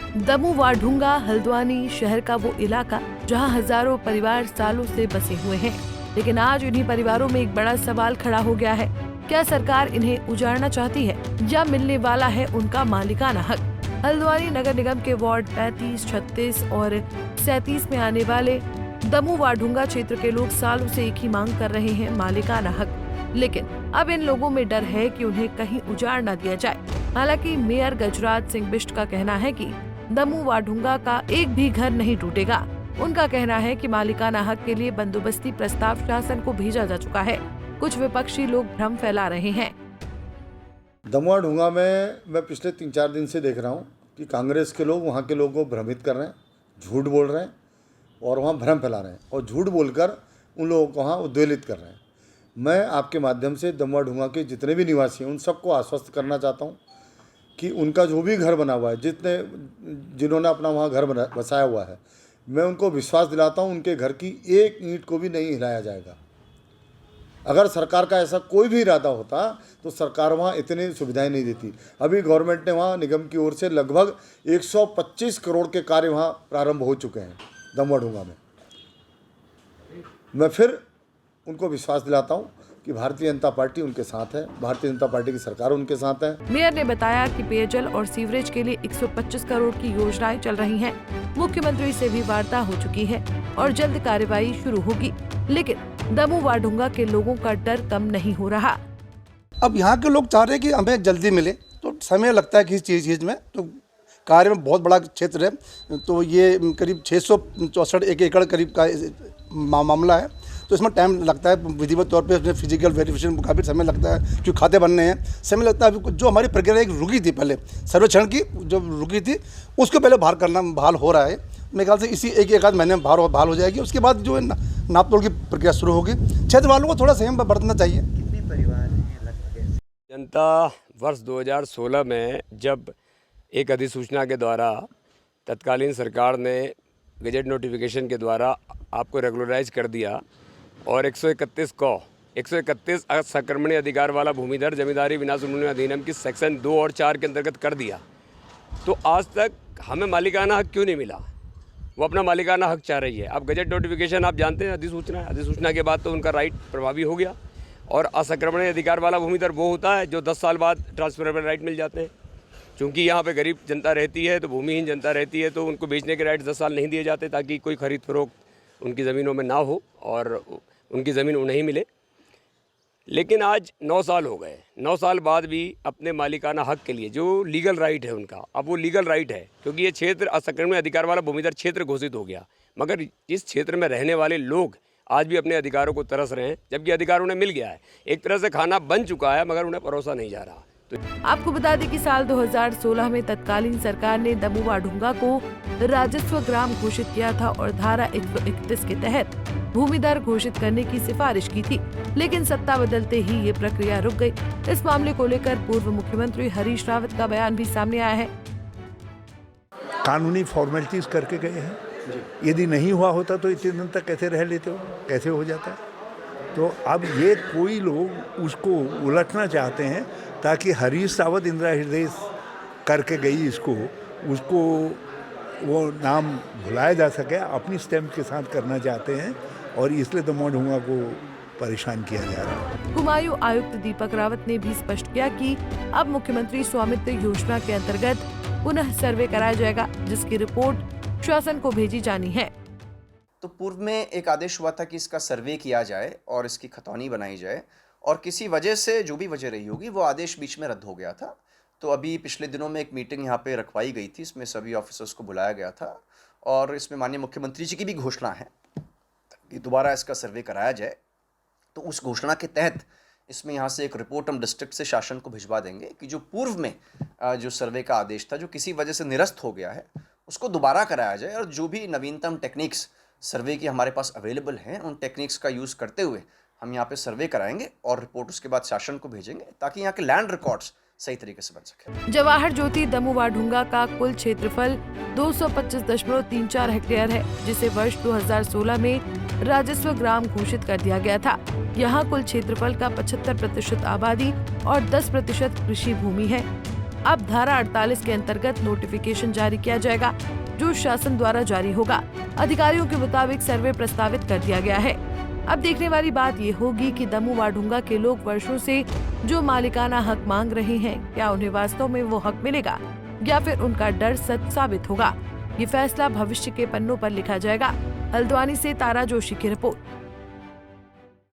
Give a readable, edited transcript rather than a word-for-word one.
दमू वाढूंगा हल्द्वानी शहर का वो इलाका जहां हजारों परिवार सालों से बसे हुए हैं, लेकिन आज इन्हीं परिवारों में एक बड़ा सवाल खड़ा हो गया है। क्या सरकार इन्हें उजाड़ना चाहती है या मिलने वाला है उनका मालिकाना हक? हल्द्वानी नगर निगम के वार्ड 35, 36 और 37 में आने वाले दमू वाढूंगा क्षेत्र के लोग सालों से एक ही मांग कर रहे हैं, मालिकाना हक। लेकिन अब इन लोगों में डर है कि उन्हें कहीं उजाड़ न दिया जाए। हालांकि मेयर गजराज सिंह बिष्ट का कहना है कि दमू वाढूंगा का एक भी घर नहीं टूटेगा। उनका कहना है कि मालिकाना हक के लिए बंदोबस्ती प्रस्ताव शासन को भेजा जा चुका है। कुछ विपक्षी लोग भ्रम फैला रहे हैं। दमू वाढूंगा में मैं पिछले 3-4 दिन से देख रहा हूँ कि कांग्रेस के लोग वहाँ के लोगों को भ्रमित कर रहे हैं, झूठ बोल रहे हैं और वहाँ भ्रम फैला रहे हैं और झूठ बोलकर उन लोगों को वहाँ उद्वेलित कर रहे हैं। मैं आपके माध्यम से दमू वाढूंगा के जितने भी निवासी हैं उन सबको आश्वस्त करना चाहता हूँ कि उनका जो भी घर बना हुआ है, जिन्होंने अपना वहाँ घर बसाया हुआ है, मैं उनको विश्वास दिलाता हूँ उनके घर की एक ईंट को भी नहीं हिलाया जाएगा। अगर सरकार का ऐसा कोई भी इरादा होता तो सरकार वहाँ इतनी सुविधाएं नहीं देती। अभी गवर्नमेंट ने वहाँ निगम की ओर से लगभग 125 करोड़ के कार्य वहाँ प्रारंभ हो चुके हैं दमू वाढूंगा में। मैं फिर उनको विश्वास दिलाता हूँ कि भारतीय जनता पार्टी उनके साथ है, भारतीय जनता पार्टी की सरकार उनके साथ है। मेयर ने बताया कि पेयजल और सीवरेज के लिए 125 करोड़ की योजनाएं चल रही हैं। मुख्यमंत्री से भी वार्ता हो चुकी है और जल्द कार्यवाही शुरू होगी, लेकिन दमू वाढूंगा के लोगों का डर कम नहीं हो रहा। अब यहाँ के लोग चाह रहे हैं कि हमें जल्दी मिले, तो समय लगता है किसी चीज़ में। तो कार्य में बहुत बड़ा क्षेत्र है, तो ये करीब 664 एकड़ करीब का मामला है, तो इसमें टाइम लगता है। विधिवत तौर पे इसमें फिजिकल वेरिफिकेशन को काफ़ी समय लगता है, क्योंकि खाते बनने हैं, समय लगता है। अभी जो हमारी प्रक्रिया एक रुकी थी पहले, सर्वेक्षण की जो रुकी थी, उसको पहले बहाल हो रहा है। मेरे ख्याल से इसी एक आध महीने में बहाल हो जाएगी। उसके बाद जो है नाप तोल की प्रक्रिया शुरू होगी। क्षेत्र वालों को थोड़ा संयम बरतना चाहिए। कितने परिवार हैं लगभग? जनता वर्ष 2016 में जब एक अधिसूचना के द्वारा तत्कालीन सरकार ने गजट नोटिफिकेशन के द्वारा आपको रेगुलराइज कर दिया और 131 असंक्रमणीय अधिकार वाला भूमिधर जमींदारी विनाश उन्मूलन अधिनियम की सेक्शन 2 और 4 के अंतर्गत कर दिया, तो आज तक हमें मालिकाना हक क्यों नहीं मिला? वो अपना मालिकाना हक चाह रही है। अब गजट नोटिफिकेशन आप जानते हैं, अधिसूचना के बाद तो उनका राइट प्रभावी हो गया। और असंक्रमणीय अधिकार वाला भूमिधर वो होता है जो 10 साल बाद ट्रांसफरेबल राइट मिल जाते हैं। क्योंकि यहाँ पे गरीब जनता रहती है, तो भूमिहीन जनता रहती है, तो उनको बेचने के राइट 10 साल नहीं दिए जाते, ताकि कोई खरीद फरोख्त उनकी ज़मीनों में ना हो और उनकी ज़मीन उन्हें ही मिले। लेकिन आज 9 साल हो गए, 9 साल बाद भी अपने मालिकाना हक के लिए जो लीगल राइट है उनका, अब वो लीगल राइट है, क्योंकि ये क्षेत्र असंक्रमणीय अधिकार वाला भूमिधर क्षेत्र घोषित हो गया। मगर इस क्षेत्र में रहने वाले लोग आज भी अपने अधिकारों को तरस रहे हैं, जबकि अधिकार उन्हें मिल गया है। एक तरह से खाना बन चुका है, मगर उन्हें परोसा नहीं जा रहा। आपको बता दें कि साल 2016 में तत्कालीन सरकार ने दमू वाढूंगा को राजस्व ग्राम घोषित किया था और धारा 131 के तहत भूमिधर घोषित करने की सिफारिश की थी, लेकिन सत्ता बदलते ही ये प्रक्रिया रुक गई। इस मामले को लेकर पूर्व मुख्यमंत्री हरीश रावत का बयान भी सामने आया है। कानूनी फॉर्मेलिटीज करके गए हैं, यदि नहीं हुआ होता तो इतने दिन तक कैसे रह लेते हो, कैसे हो जाता? तो अब ये कोई लोग उसको उलटना चाहते हैं ताकि हरीश रावत इंदिरा हृदय करके गई उसको वो नाम भुलाया जा सके, अपनी स्टैम्प के साथ करना चाहते हैं और इसलिए दमू वाढूंगा को परेशान किया जा रहा है। कुमायूं आयुक्त दीपक रावत ने भी स्पष्ट किया कि अब मुख्यमंत्री स्वामित्व योजना के अंतर्गत पुनः सर्वे कराया जाएगा, जिसकी रिपोर्ट शासन को भेजी जानी है। तो पूर्व में एक आदेश हुआ था कि इसका सर्वे किया जाए और इसकी खतौनी बनाई जाए, और किसी वजह से, जो भी वजह रही होगी, वो आदेश बीच में रद्द हो गया था। तो अभी पिछले दिनों में एक मीटिंग यहाँ पे रखवाई गई थी, इसमें सभी ऑफिसर्स को बुलाया गया था और इसमें माननीय मुख्यमंत्री जी की भी घोषणा है कि दोबारा इसका सर्वे कराया जाए। तो उस घोषणा के तहत इसमें यहाँ से एक रिपोर्ट हम डिस्ट्रिक्ट से शासन को भिजवा देंगे कि जो पूर्व में जो सर्वे का आदेश था, जो किसी वजह से निरस्त हो गया है, उसको दोबारा कराया जाए और जो भी नवीनतम टेक्निक्स सर्वे की हमारे पास अवेलेबल हैं, उन टेक्निक्स का यूज़ करते हुए हम यहाँ पे सर्वे कराएंगे और रिपोर्ट उसके बाद शासन को भेजेंगे, ताकि यहाँ के लैंड रिकॉर्ड्स सही तरीके से बन सके। जवाहर ज्योति दमू वाढूंगा का कुल क्षेत्रफल 225.34 हेक्टेयर है, जिसे वर्ष 2016 में राजस्व ग्राम घोषित कर दिया गया था। यहाँ कुल क्षेत्रफल का 75% आबादी और 10% कृषि भूमि है। अब धारा 48 के अंतर्गत नोटिफिकेशन जारी किया जाएगा, जो शासन द्वारा जारी होगा। अधिकारियों के मुताबिक सर्वे प्रस्तावित कर दिया गया है। अब देखने वाली बात ये होगी कि दमोह वाडूंगा के लोग वर्षों से जो मालिकाना हक मांग रहे हैं, क्या उन्हें वास्तव में वो हक मिलेगा या फिर उनका डर सच साबित होगा। ये फैसला भविष्य के पन्नों पर लिखा जाएगा। हल्द्वानी से तारा जोशी की रिपोर्ट।